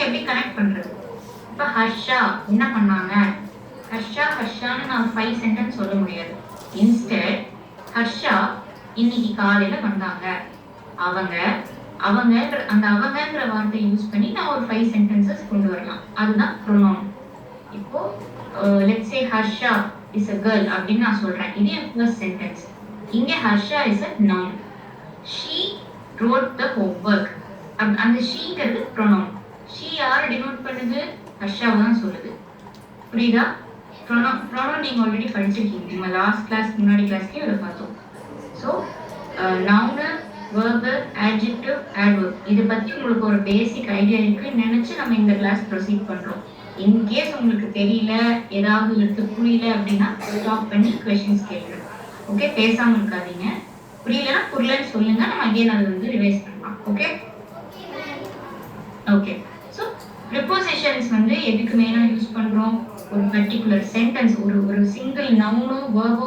எப்படி கனெக்ட் பண்றது? இப்ப ஹர்ஷா என்ன பண்ணாங்க, ஹர்ஷான்னு நான் 5 சென்டென்ஸ் சொல்ல முடியாது. இன்ஸ்டெட் ஹர்ஷா இன்னைக்கு காலையில வந்தாங்க. அவங்கன்ற வார்த்தையை யூஸ் பண்ணி நான் ஒரு 5 சென்டென்சஸ் கொண்டு வரலாம். அதுதான் ப்ரொனவுன். இப்போ let's say Harsha is a girl அப்படின்னு நான் சொல்றேன். இது என் ஃபர்ஸ்ட் சென்டென்ஸ். இங்க Harsha is a noun. she wrote the homework. அந்த ஷீங்கிறது ப்ரொனவுன். ஷீ யாரை டினோட் பண்ணுது? ஹர்ஷாவை தான் சொல்லுது. புரியுதா? ப்ரொனவுன் நீங்க ஆல்ரெடி படிச்சிருக்கீங்க. நம்ம லாஸ்ட் கிளாஸ் முன்னாடி கிளாஸ்லயே அதை பார்த்தோம். ஸோ நவுனு, வெர்பு, ஆட்ஜெக்டிவ், ஆட்வர்ப் இதை பத்தி உங்களுக்கு ஒரு பேசிக் ஐடியா இருக்குன்னு நினைச்சு நம்ம இந்த கிளாஸ் ப்ரொசீட் பண்றோம். இன்கேஸ் உங்களுக்கு தெரியல, ஏதாவது இருக்கு புரியல அப்படின்னா ஸ்டாப் பண்ணி கொஸ்டின்ஸ் கேட்குறேன். ஓகே, பேசாம இருக்காதீங்க. புரியலன்னா புரியலன்னு சொல்லுங்க, நம்ம அகைன் அதை வந்து ரிவைஸ் பண்ணலாம். Okay okay. ஸோ ப்ரிப்போசிஷன்ஸ் வந்து எதுக்கு மெயினாக யூஸ் பண்றோம்? ஒரு பர்டிகுலர் சென்டென்ஸ், ஒரு சிங்கிள் நவுனோ வேர்போ